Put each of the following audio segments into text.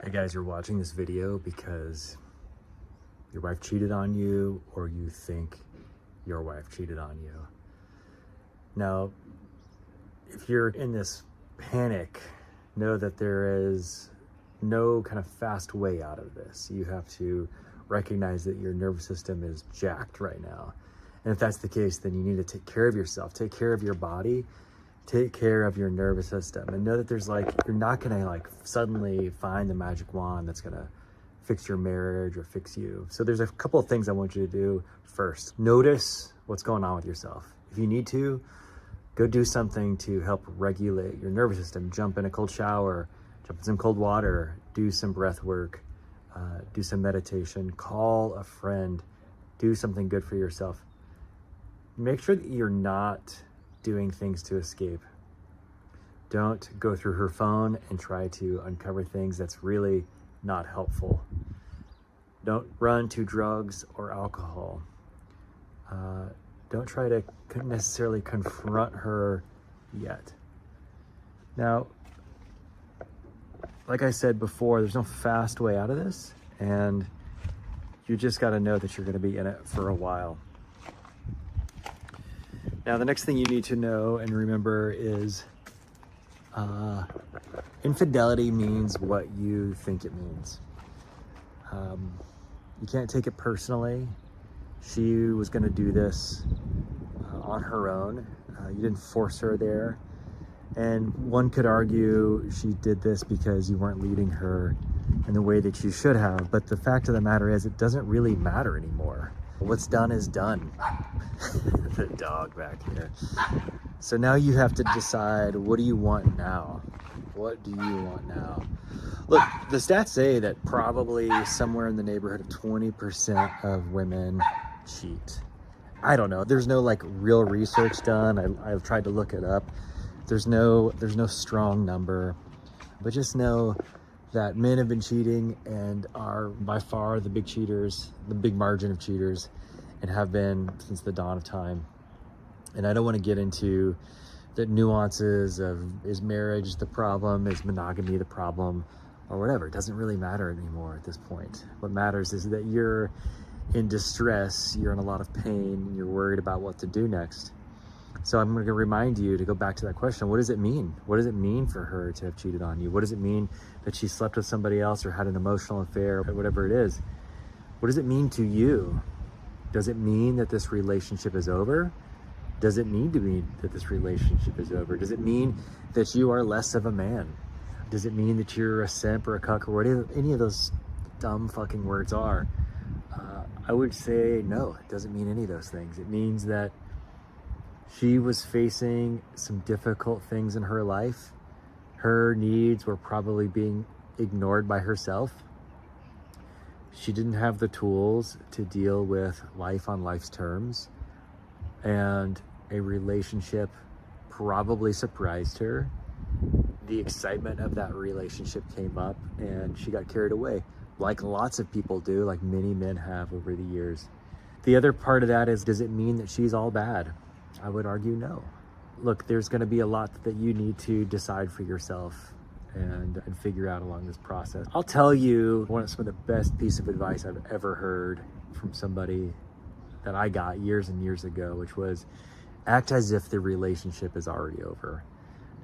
Hey guys, you're watching this video because your wife cheated on you or you think your wife cheated on you. Now, if you're in this panic, know that there is no kind of fast way out of this. You have to recognize that your nervous system is jacked right now. And if that's the case, then you need to take care of yourself, take care of your body, take care of your nervous system, and know that there's you're not gonna suddenly find the magic wand that's gonna fix your marriage or fix you. So there's a couple of things I want you to do. First, notice what's going on with yourself. If you need to, go do something to help regulate your nervous system. Jump in a cold shower, jump in some cold water, do some breath work, do some meditation, call a friend, do something good for yourself. Make sure that you're not doing things to escape. Don't go through her phone and try to uncover things. That's really not helpful. Don't run to drugs or alcohol. Don't try to necessarily confront her yet. Now, like I said before, there's no fast way out of this, and you just got to know that you're going to be in it for a while. Now, the next thing you need to know and remember is infidelity means what you think it means. You can't take it personally. She was going to do this on her own. You didn't force her there. And one could argue she did this because you weren't leading her in the way that you should have. But the fact of the matter is, it doesn't really matter anymore. What's done is done. The dog back here. So now you have to decide, what do you want now? What do you want now? Look, the stats say that probably somewhere in the neighborhood of 20% of women cheat. I don't know. There's no real research done. I've tried to look it up. There's no strong number, but just know that men have been cheating and are by far the big cheaters, the big margin of cheaters, and have been since the dawn of time. And I don't want to get into the nuances of, is marriage the problem, is monogamy the problem, or whatever. It doesn't really matter anymore at this point. What matters is that you're in distress, you're in a lot of pain, and you're worried about what to do next. So I'm going to remind you to go back to that question. What does it mean? What does it mean for her to have cheated on you? What does it mean that she slept with somebody else or had an emotional affair, or whatever it is? What does it mean to you? Does it mean that this relationship is over? Does it need to mean that this relationship is over? Does it mean that you are less of a man? Does it mean that you're a simp or a cuck or whatever any of those dumb fucking words are? I would say no, it doesn't mean any of those things. It means that she was facing some difficult things in her life. Her needs were probably being ignored by herself. She didn't have the tools to deal with life on life's terms. And a relationship probably surprised her. The excitement of that relationship came up and she got carried away, like lots of people do, like many men have over the years. The other part of that is, does it mean that she's all bad? I would argue no. Look, there's going to be a lot that you need to decide for yourself and figure out along this process. I'll tell you some of the best piece of advice I've ever heard from somebody that I got years and years ago, which was, act as if the relationship is already over.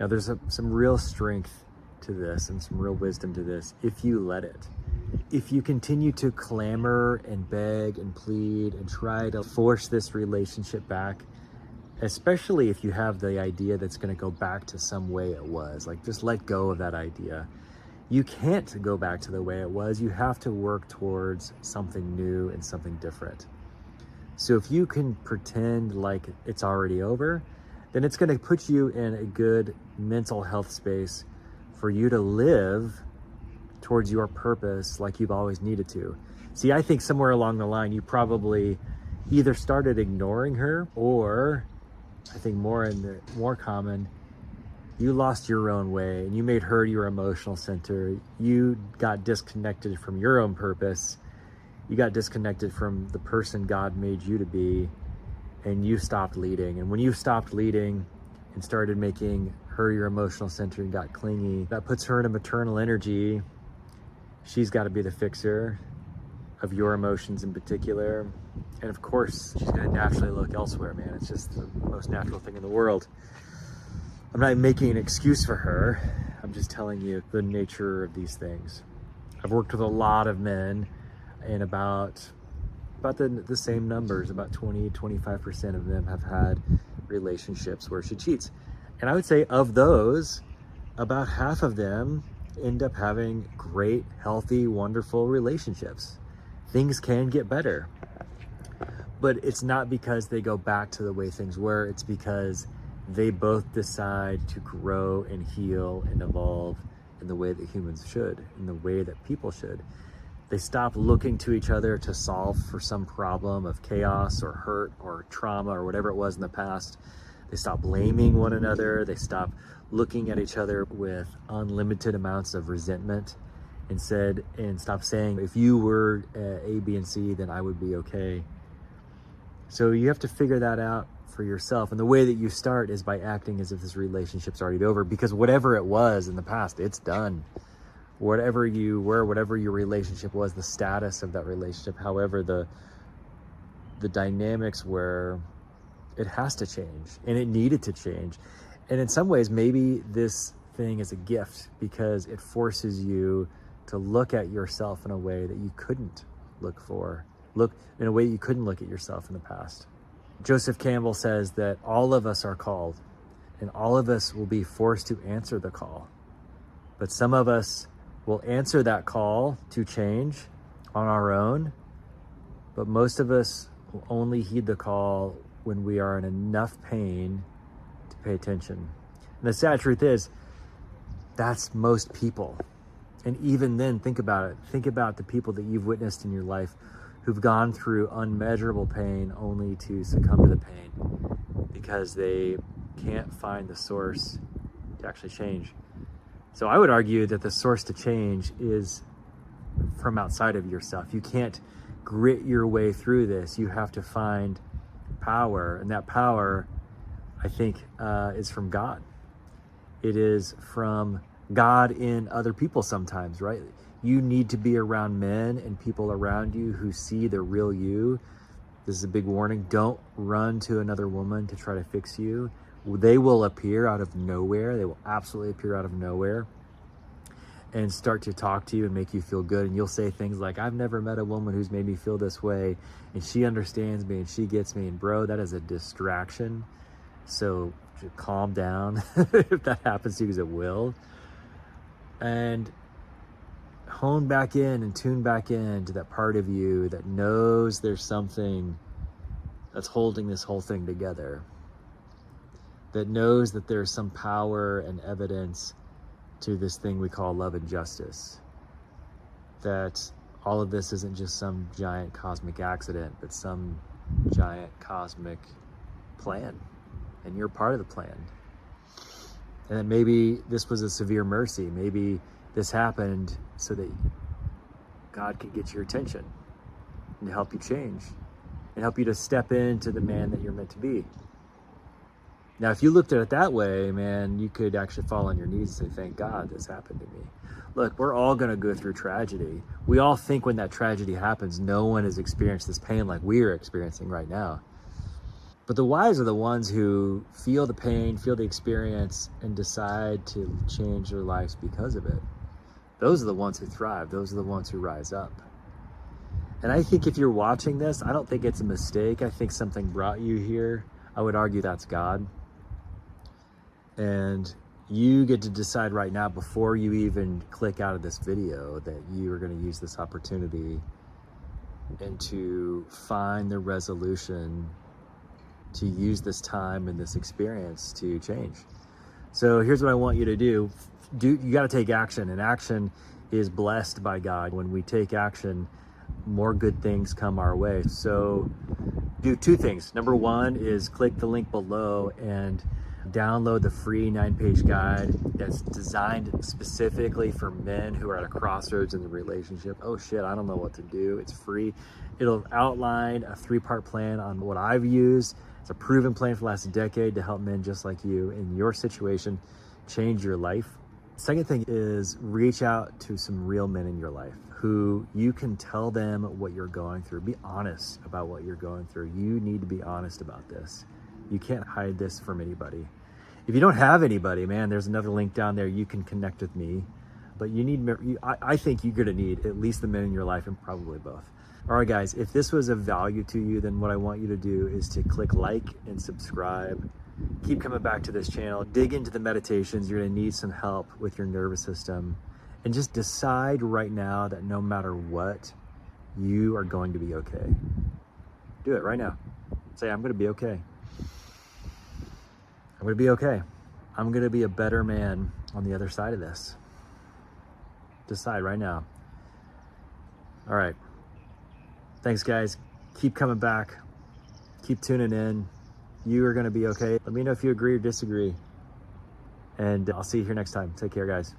Now, there's some real strength to this and some real wisdom to this if you let it. If you continue to clamor and beg and plead and try to force this relationship back, especially if you have the idea that's going to go back to some way it was, just let go of that idea. You can't go back to the way it was. You have to work towards something new and something different. So if you can pretend like it's already over, then it's going to put you in a good mental health space for you to live towards your purpose like you've always needed to. See, I think somewhere along the line, you probably either started ignoring her, or I think more common, you lost your own way and you made her your emotional center. You got disconnected from your own purpose. You got disconnected from the person God made you to be, and you stopped leading. And when you stopped leading and started making her your emotional center and got clingy, that puts her in a maternal energy She's got to be the fixer of your emotions in particular. And of course, she's going to naturally look elsewhere, man. It's just the most natural thing in the world. I'm not making an excuse for her. I'm just telling you the nature of these things. I've worked with a lot of men, and about the same numbers, about 20-25% of them have had relationships where she cheats. And I would say of those, about half of them end up having great, healthy, wonderful relationships. Things can get better, but it's not because they go back to the way things were. It's because they both decide to grow and heal and evolve in the way that humans should, in the way that people should. They stop looking to each other to solve for some problem of chaos or hurt or trauma or whatever it was in the past. They stop blaming one another. They stop looking at each other with unlimited amounts of resentment and stop saying, if you were A, B, and C, then I would be okay. So you have to figure that out for yourself. And the way that you start is by acting as if this relationship's already over, because whatever it was in the past, it's done. Whatever you were, whatever your relationship was, the status of that relationship, however the dynamics were, it has to change, and it needed to change. And in some ways, maybe this thing is a gift because it forces you to look at yourself in a way that you couldn't look in a way you couldn't look at yourself in the past. Joseph Campbell says that all of us are called, and all of us will be forced to answer the call. But some of us will answer that call to change on our own, but most of us will only heed the call when we are in enough pain to pay attention. And the sad truth is, that's most people. And even then, think about it. Think about the people that you've witnessed in your life who've gone through unmeasurable pain only to succumb to the pain because they can't find the source to actually change. So I would argue that the source to change is from outside of yourself. You can't grit your way through this. You have to find power, and that power, I think, is from God. It is from God in other people sometimes, right? You need to be around men and people around you who see the real you. This is a big warning. Don't run to another woman to try to fix you. They will appear out of nowhere. They will absolutely appear out of nowhere and start to talk to you and make you feel good. And you'll say things like, I've never met a woman who's made me feel this way, and she understands me and she gets me. And bro, that is a distraction. So calm down if that happens to you, because it will. And hone back in and tune back in to that part of you that knows there's something that's holding this whole thing together, that knows that there's some power and evidence to this thing we call love and justice, that all of this isn't just some giant cosmic accident, but some giant cosmic plan, and you're part of the plan. And that maybe this was a severe mercy. Maybe this happened so that God could get your attention and help you change and help you to step into the man that you're meant to be. Now, if you looked at it that way, man, you could actually fall on your knees and say, thank God this happened to me. Look, we're all going to go through tragedy. We all think when that tragedy happens, no one has experienced this pain like we are experiencing right now. But the wise are the ones who feel the pain, feel the experience, and decide to change their lives because of it. Those are the ones who thrive. Those are the ones who rise up. And I think if you're watching this, I don't think it's a mistake. I think something brought you here. I would argue that's God. And you get to decide right now, before you even click out of this video, that you are going to use this opportunity and to find the resolution to use this time and this experience to change. So here's what I want you to do. You got to take action, and action is blessed by God. When we take action, more good things come our way. So do two things. Number one is click the link below and download the free 9-page guide that's designed specifically for men who are at a crossroads in the relationship. Oh shit, I don't know what to do. It's free. It'll outline a 3-part plan on what I've used. It's a proven plan for the last decade to help men just like you in your situation change your life. Second thing is reach out to some real men in your life who you can tell them what you're going through. Be honest about what you're going through. You need to be honest about this. You can't hide this from anybody. If you don't have anybody, man, there's another link down there. You can connect with me. But you need, I think you're gonna need at least the men in your life, and probably both. All right, guys, if this was of value to you, then what I want you to do is to click like and subscribe. Keep coming back to this channel. Dig into the meditations. You're gonna need some help with your nervous system. And just decide right now that no matter what, you are going to be okay. Do it right now. Say, I'm gonna be okay. I'm gonna be okay. I'm gonna be a better man on the other side of this. Decide right now. All right. Thanks, guys. Keep coming back. Keep tuning in. You are going to be okay. Let me know if you agree or disagree. And I'll see you here next time. Take care, guys.